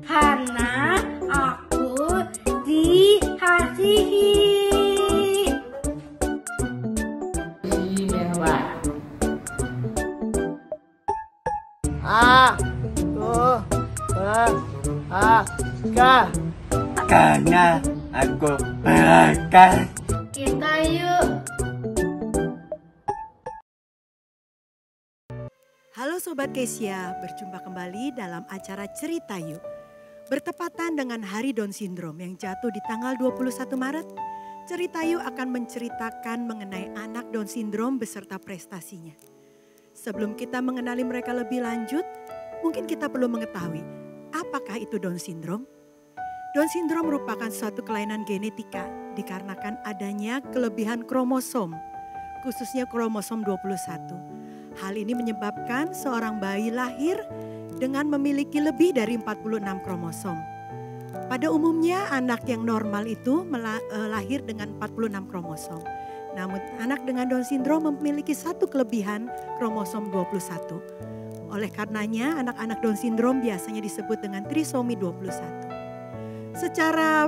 Karena aku dikasihi. Karena aku berangkat. Kita yuk. Halo Sobat Kesia, berjumpa kembali dalam acara Cerita Yuk. Bertepatan dengan Hari Down Syndrome yang jatuh di tanggal 21 Maret, Cerita Yuk akan menceritakan mengenai anak Down Syndrome beserta prestasinya. Sebelum kita mengenali mereka lebih lanjut, mungkin kita perlu mengetahui apakah itu Down Syndrome. Down Syndrome merupakan suatu kelainan genetika dikarenakan adanya kelebihan kromosom, khususnya kromosom 21. Hal ini menyebabkan seorang bayi lahir dengan memiliki lebih dari 46 kromosom. Pada umumnya anak yang normal itu lahir dengan 46 kromosom. Namun anak dengan Down Syndrome memiliki satu kelebihan kromosom 21. Oleh karenanya anak-anak Down Syndrome biasanya disebut dengan trisomi 21. Secara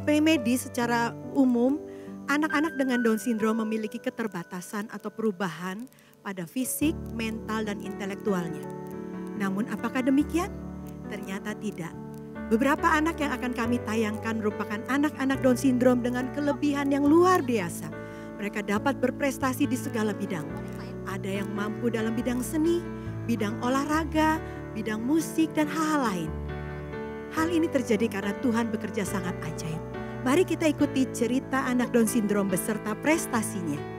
premedis, secara umum, anak-anak dengan Down Syndrome memiliki keterbatasan atau perubahan pada fisik, mental, dan intelektualnya. Namun apakah demikian? Ternyata tidak. Beberapa anak yang akan kami tayangkan merupakan anak-anak Down Syndrome dengan kelebihan yang luar biasa. Mereka dapat berprestasi di segala bidang. Ada yang mampu dalam bidang seni, bidang olahraga, bidang musik, dan hal-hal lain. Hal ini terjadi karena Tuhan bekerja sangat ajaib. Mari kita ikuti cerita anak Down Syndrome beserta prestasinya.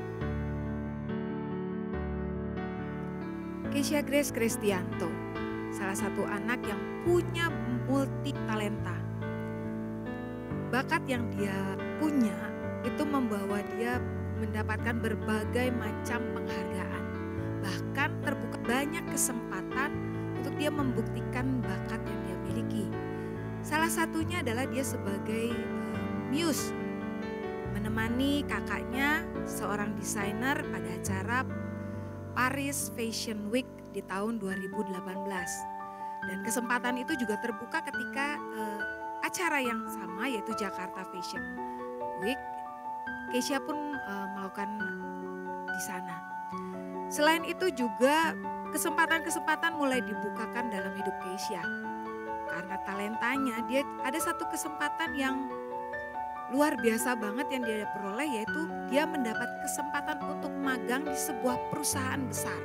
Kesia Grace Kristianto, salah satu anak yang punya multi talenta. Bakat yang dia punya itu membawa dia mendapatkan berbagai macam penghargaan. Bahkan terbuka banyak kesempatan untuk dia membuktikan bakat yang dia miliki. Salah satunya adalah dia sebagai muse, menemani kakaknya seorang desainer pada acara Paris Fashion Week di tahun 2018. Dan kesempatan itu juga terbuka ketika acara yang sama yaitu Jakarta Fashion Week. Kesia pun melakukan di sana. Selain itu juga kesempatan-kesempatan mulai dibukakan dalam hidup Kesia. Karena talentanya, dia ada satu kesempatan yang luar biasa banget yang dia peroleh, yaitu dia mendapat kesempatan untuk magang di sebuah perusahaan besar,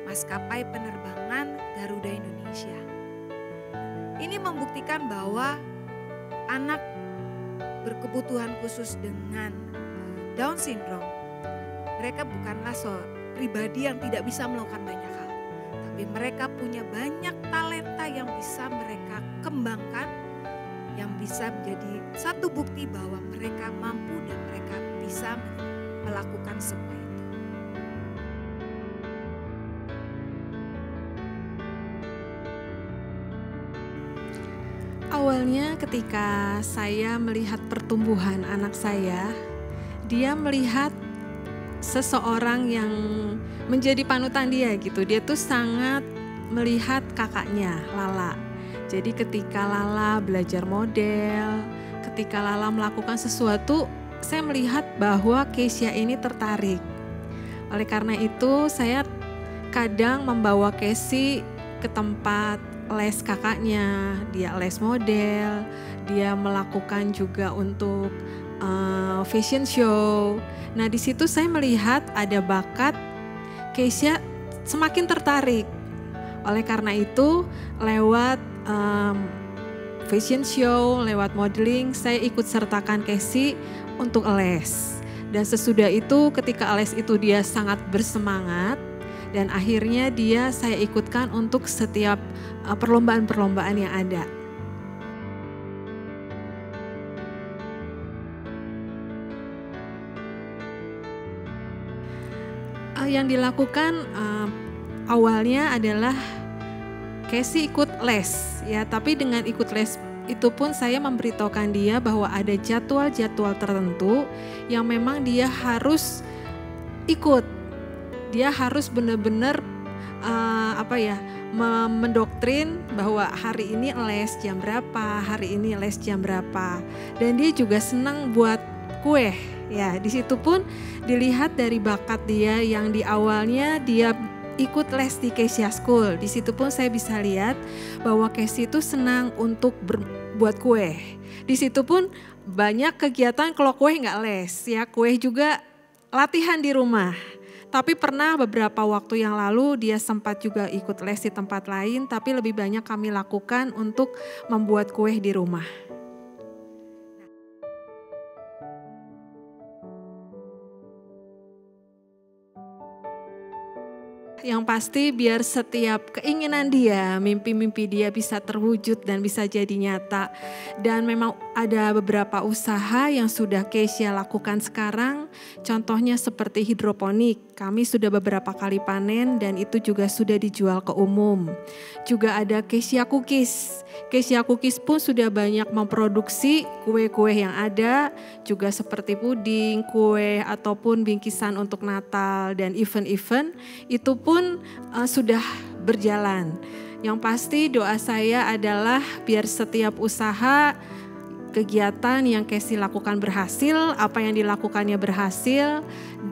maskapai penerbangan Garuda Indonesia. Ini membuktikan bahwa anak berkebutuhan khusus dengan Down Syndrome, mereka bukanlah pribadi yang tidak bisa melakukan banyak hal. Tapi mereka punya banyak talenta yang bisa mereka kembangkan, yang bisa menjadi satu bukti bahwa mereka mampu dan mereka bisa melakukan semua itu. Awalnya ketika saya melihat pertumbuhan anak saya, dia melihat seseorang yang menjadi panutan dia gitu. Dia tuh sangat melihat kakaknya Lala. Jadi ketika Lala belajar model, ketika Lala melakukan sesuatu, saya melihat bahwa Kesia ini tertarik. Oleh karena itu saya kadang membawa Kesi ke tempat les kakaknya, dia les model, dia melakukan juga untuk fashion show. Nah di situ saya melihat ada bakat Kesia semakin tertarik. Oleh karena itu lewat fashion show, lewat modeling saya ikut sertakan Kesi untuk les. Dan sesudah itu ketika les itu dia sangat bersemangat dan akhirnya saya ikutkan untuk setiap perlombaan-perlombaan yang ada. Yang dilakukan awalnya adalah Kesi ikut les ya, tapi dengan ikut les itu pun saya memberitahukan dia bahwa ada jadwal-jadwal tertentu yang memang dia harus ikut. dia harus benar-benar mendoktrin bahwa hari ini les jam berapa, hari ini les jam berapa. Dan dia juga senang buat kue. Ya, di situ pun dilihat dari bakat dia yang di awalnya dia ikut les di Kesia School. Di situ pun saya bisa lihat bahwa Casey itu senang untuk buat kue. Di situ pun banyak kegiatan kalau kue nggak les ya, kue juga latihan di rumah. Tapi pernah beberapa waktu yang lalu dia sempat juga ikut les di tempat lain, tapi lebih banyak kami lakukan untuk membuat kue di rumah. Yang pasti biar setiap keinginan dia, mimpi-mimpi dia bisa terwujud dan bisa jadi nyata. Dan memang ada beberapa usaha yang sudah Kesia lakukan sekarang. Contohnya seperti hidroponik. Kami sudah beberapa kali panen dan itu juga sudah dijual ke umum. Juga ada Kesia Cookies. Kesia Cookies pun sudah banyak memproduksi kue-kue yang ada. Juga seperti puding, kue ataupun bingkisan untuk Natal dan event-event. Itu pun sudah berjalan. Yang pasti doa saya adalah biar setiap usaha, kegiatan yang Casey lakukan berhasil, apa yang dilakukannya berhasil,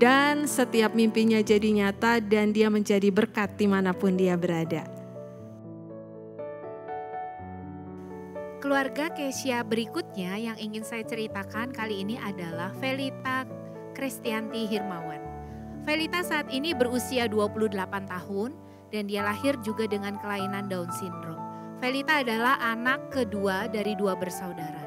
dan setiap mimpinya jadi nyata dan dia menjadi berkat dimanapun dia berada. Keluarga Kesia berikutnya yang ingin saya ceritakan kali ini adalah Felita Kristianti Hirmawan. Felita saat ini berusia 28 tahun dan dia lahir juga dengan kelainan Down syndrome. Felita adalah anak kedua dari 2 bersaudara.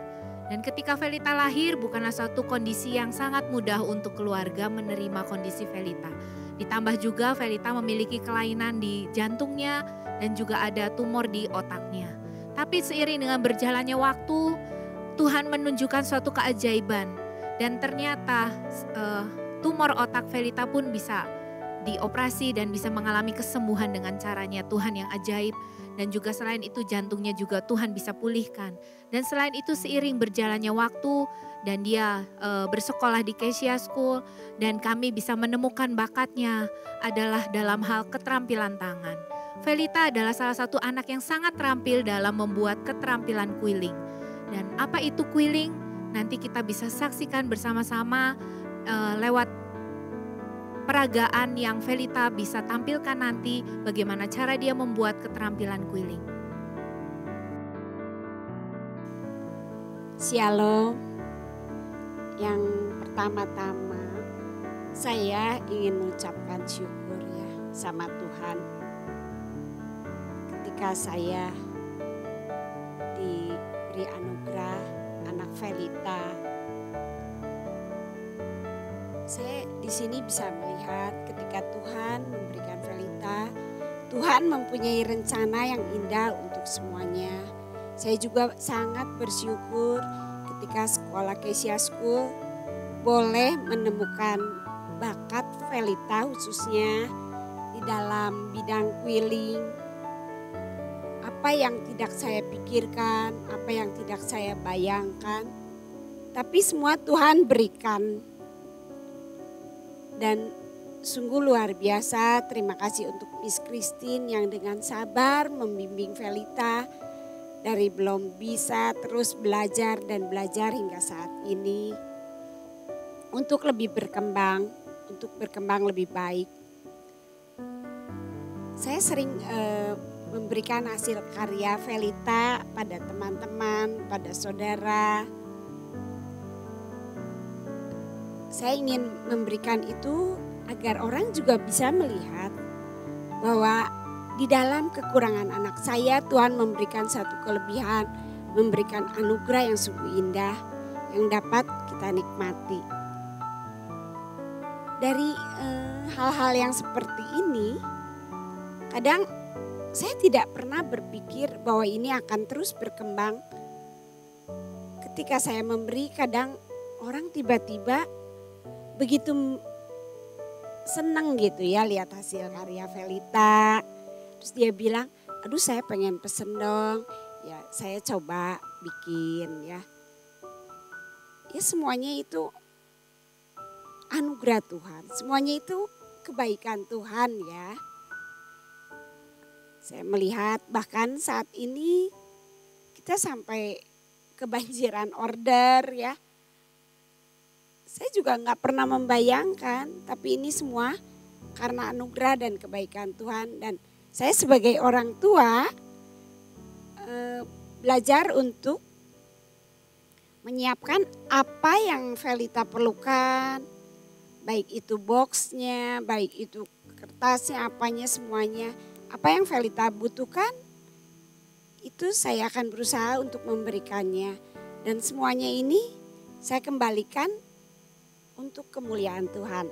Dan ketika Felita lahir bukanlah suatu kondisi yang sangat mudah untuk keluarga menerima kondisi Felita. Ditambah juga Felita memiliki kelainan di jantungnya dan juga ada tumor di otaknya. Tapi seiring dengan berjalannya waktu, Tuhan menunjukkan suatu keajaiban. Dan ternyata tumor otak Felita pun bisa dioperasi dan bisa mengalami kesembuhan dengan caranya Tuhan yang ajaib. Dan juga selain itu jantungnya juga Tuhan bisa pulihkan. Dan selain itu seiring berjalannya waktu dan dia bersekolah di Kesia School dan kami bisa menemukan bakatnya adalah dalam hal keterampilan tangan. Felita adalah salah satu anak yang sangat terampil dalam membuat keterampilan quilling. Dan apa itu quilling? Nanti kita bisa saksikan bersama-sama lewat peragaan yang Felita bisa tampilkan nanti bagaimana cara dia membuat keterampilan quilling. Shalom. Yang pertama-tama saya ingin mengucapkan syukur ya sama Tuhan. Ketika saya diberi anugerah anak Felita, saya di sini bisa melihat ketika Tuhan memberikan Felita, Tuhan mempunyai rencana yang indah untuk semuanya. Saya juga sangat bersyukur ketika sekolah Kesia School boleh menemukan bakat Felita khususnya di dalam bidang quilling. Apa yang tidak saya pikirkan, apa yang tidak saya bayangkan, tapi semua Tuhan berikan. Dan sungguh luar biasa, terima kasih untuk Miss Christine yang dengan sabar membimbing Felita dari belum bisa terus belajar dan belajar hingga saat ini untuk lebih berkembang, untuk berkembang lebih baik. Saya sering memberikan hasil karya Felita pada teman-teman, pada saudara. Saya ingin memberikan itu agar orang juga bisa melihat bahwa di dalam kekurangan anak saya Tuhan memberikan satu kelebihan, memberikan anugerah yang sungguh indah yang dapat kita nikmati. Dari hal-hal yang seperti ini, kadang saya tidak pernah berpikir bahwa ini akan terus berkembang. Ketika saya memberi, kadang orang tiba-tiba begitu senang gitu ya lihat hasil karya Felita. Terus dia bilang, aduh saya pengen pesen dong. Ya saya coba bikin ya. Ya semuanya itu anugerah Tuhan. Semuanya itu kebaikan Tuhan ya. Saya melihat bahkan saat ini kita sampai kebanjiran order ya. Saya juga nggak pernah membayangkan, tapi ini semua karena anugerah dan kebaikan Tuhan. Dan saya sebagai orang tua belajar untuk menyiapkan apa yang Velita perlukan. Baik itu boxnya, baik itu kertasnya, apanya semuanya. Apa yang Velita butuhkan, itu saya akan berusaha untuk memberikannya. Dan semuanya ini saya kembalikan untuk kemuliaan Tuhan.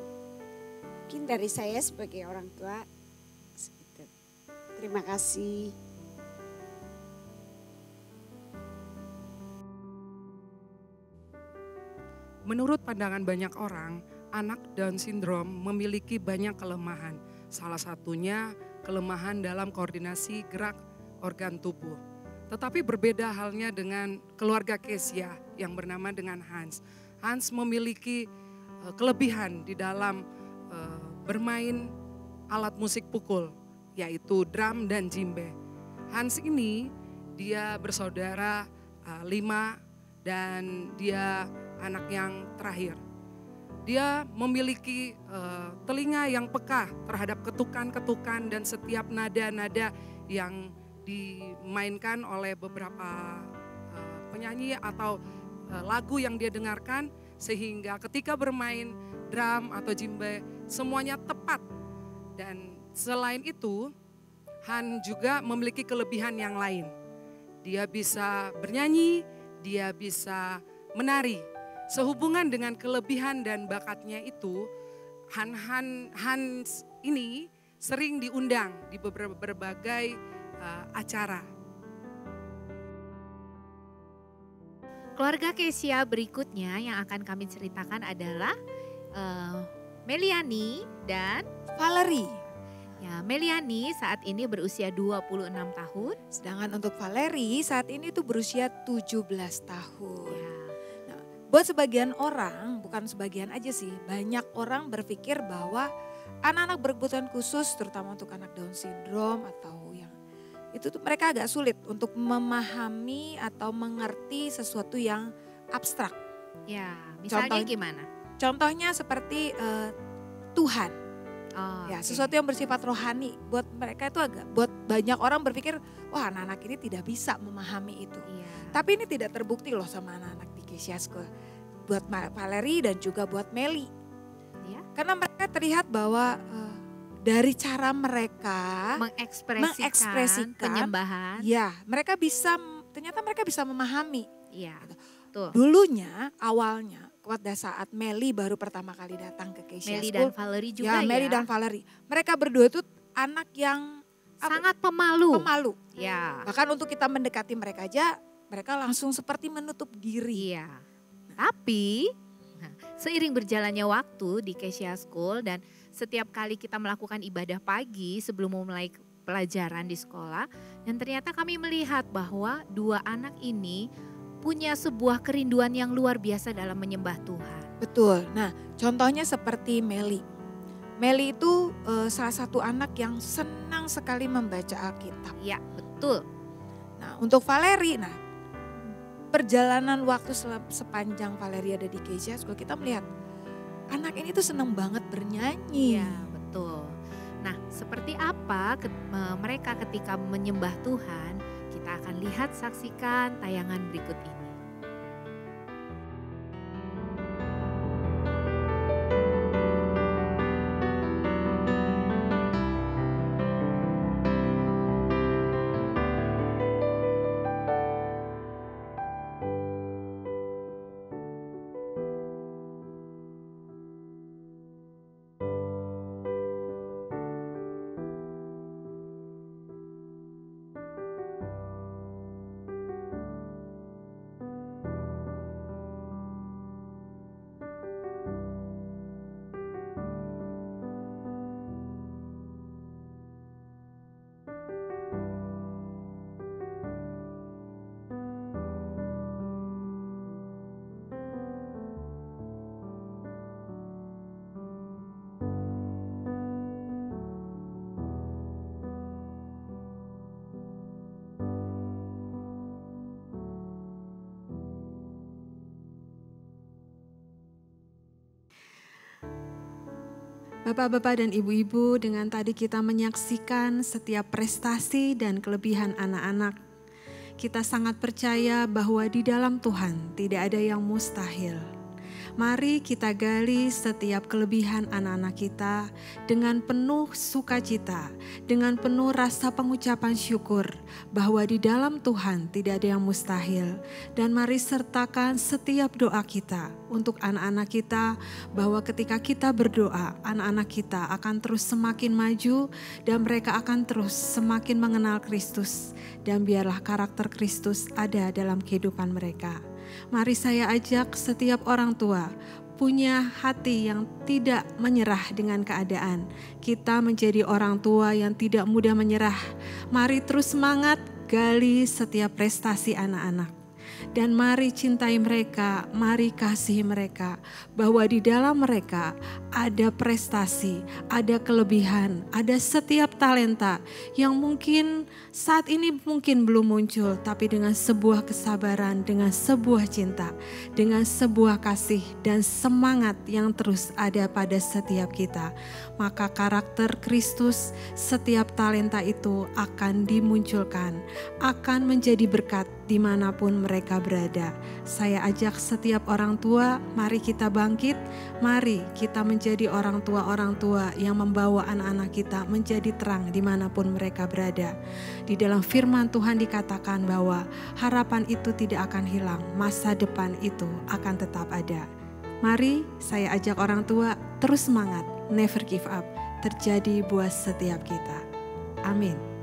Mungkin dari saya sebagai orang tua segitu. Terima kasih. Menurut pandangan banyak orang, anak Down syndrome memiliki banyak kelemahan. Salah satunya kelemahan dalam koordinasi gerak organ tubuh. Tetapi berbeda halnya dengan keluarga Kesia yang bernama dengan Hans. Hans memiliki kelebihan di dalam bermain alat musik pukul, yaitu drum dan djembe. Hans ini dia bersaudara 5 dan dia anak yang terakhir. Dia memiliki telinga yang peka terhadap ketukan-ketukan dan setiap nada-nada yang dimainkan oleh beberapa penyanyi atau lagu yang dia dengarkan, sehingga ketika bermain drum atau djembe semuanya tepat. Dan selain itu, Han juga memiliki kelebihan yang lain. Dia bisa bernyanyi, dia bisa menari. Sehubungan dengan kelebihan dan bakatnya itu, Hans ini sering diundang di berbagai acara. Keluarga Kesia berikutnya yang akan kami ceritakan adalah Meliani dan Valerie. ya, Meliani saat ini berusia 26 tahun. Sedangkan untuk Valerie saat ini tuh berusia 17 tahun. Ya, Nah, buat sebagian orang, bukan sebagian aja sih, banyak orang berpikir bahwa anak-anak berkebutuhan khusus, terutama untuk anak Down syndrome atau yang itu tuh mereka agak sulit untuk memahami atau mengerti sesuatu yang abstrak. ya, misalnya Contoh- gimana? Contohnya seperti Tuhan. Oh, Ya, oke. sesuatu yang bersifat rohani. Buat mereka itu buat banyak orang berpikir, wah anak-anak ini tidak bisa memahami itu. Iya. Tapi ini tidak terbukti loh sama anak-anak di Kesia School. Buat Valerie dan juga buat Meli. Ya. Karena mereka terlihat bahwa dari cara mereka, mengekspresikan penyembahan. ya ternyata mereka bisa memahami. Iya, tuh. Dulunya, awalnya, pada saat Meli baru pertama kali datang ke Kesia Meli School. dan Valerie juga ya. Meli dan Valerie. Mereka berdua itu anak yang sangat pemalu. pemalu. Ya. Bahkan untuk kita mendekati mereka aja, mereka langsung seperti menutup diri. Iya. Tapi seiring berjalannya waktu di Kesia School dan setiap kali kita melakukan ibadah pagi sebelum memulai pelajaran di sekolah, dan ternyata kami melihat bahwa dua anak ini punya sebuah kerinduan yang luar biasa dalam menyembah Tuhan. Betul. Nah, contohnya seperti Meli. Meli itu salah satu anak yang senang sekali membaca Alkitab. Ya, betul. Nah, untuk Valerie, perjalanan waktu sepanjang Valerie ada di Kesia School, kita melihat anak ini tuh senang banget bernyanyi. Iya, betul. Nah, seperti apa mereka ketika menyembah Tuhan? Kita akan lihat, saksikan tayangan berikut ini. Bapak-bapak dan ibu-ibu, dengan tadi kita menyaksikan setiap prestasi dan kelebihan anak-anak, kita sangat percaya bahwa di dalam Tuhan tidak ada yang mustahil. Mari kita gali setiap kelebihan anak-anak kita dengan penuh sukacita, dengan penuh rasa pengucapan syukur bahwa di dalam Tuhan tidak ada yang mustahil. Dan mari sertakan setiap doa kita untuk anak-anak kita, bahwa ketika kita berdoa, anak-anak kita akan terus semakin maju dan mereka akan terus semakin mengenal Kristus. Dan biarlah karakter Kristus ada dalam kehidupan mereka. Mari saya ajak setiap orang tua punya hati yang tidak menyerah dengan keadaan. Kita menjadi orang tua yang tidak mudah menyerah. Mari terus semangat gali setiap prestasi anak-anak. Dan mari cintai mereka, mari kasihi mereka, bahwa di dalam mereka ada prestasi, ada kelebihan, ada setiap talenta yang mungkin saat ini mungkin belum muncul, tapi dengan sebuah kesabaran, dengan sebuah cinta, dengan sebuah kasih dan semangat yang terus ada pada setiap kita, maka karakter Kristus, setiap talenta itu akan dimunculkan, akan menjadi berkat dimanapun mereka berada. Saya ajak setiap orang tua, mari kita bangkit, mari kita menjadi orang tua yang membawa anak-anak kita menjadi terang dimanapun mereka berada. Di dalam firman Tuhan dikatakan bahwa harapan itu tidak akan hilang, masa depan itu akan tetap ada. Mari saya ajak orang tua terus semangat, never give up, terjadi buat setiap kita. Amin.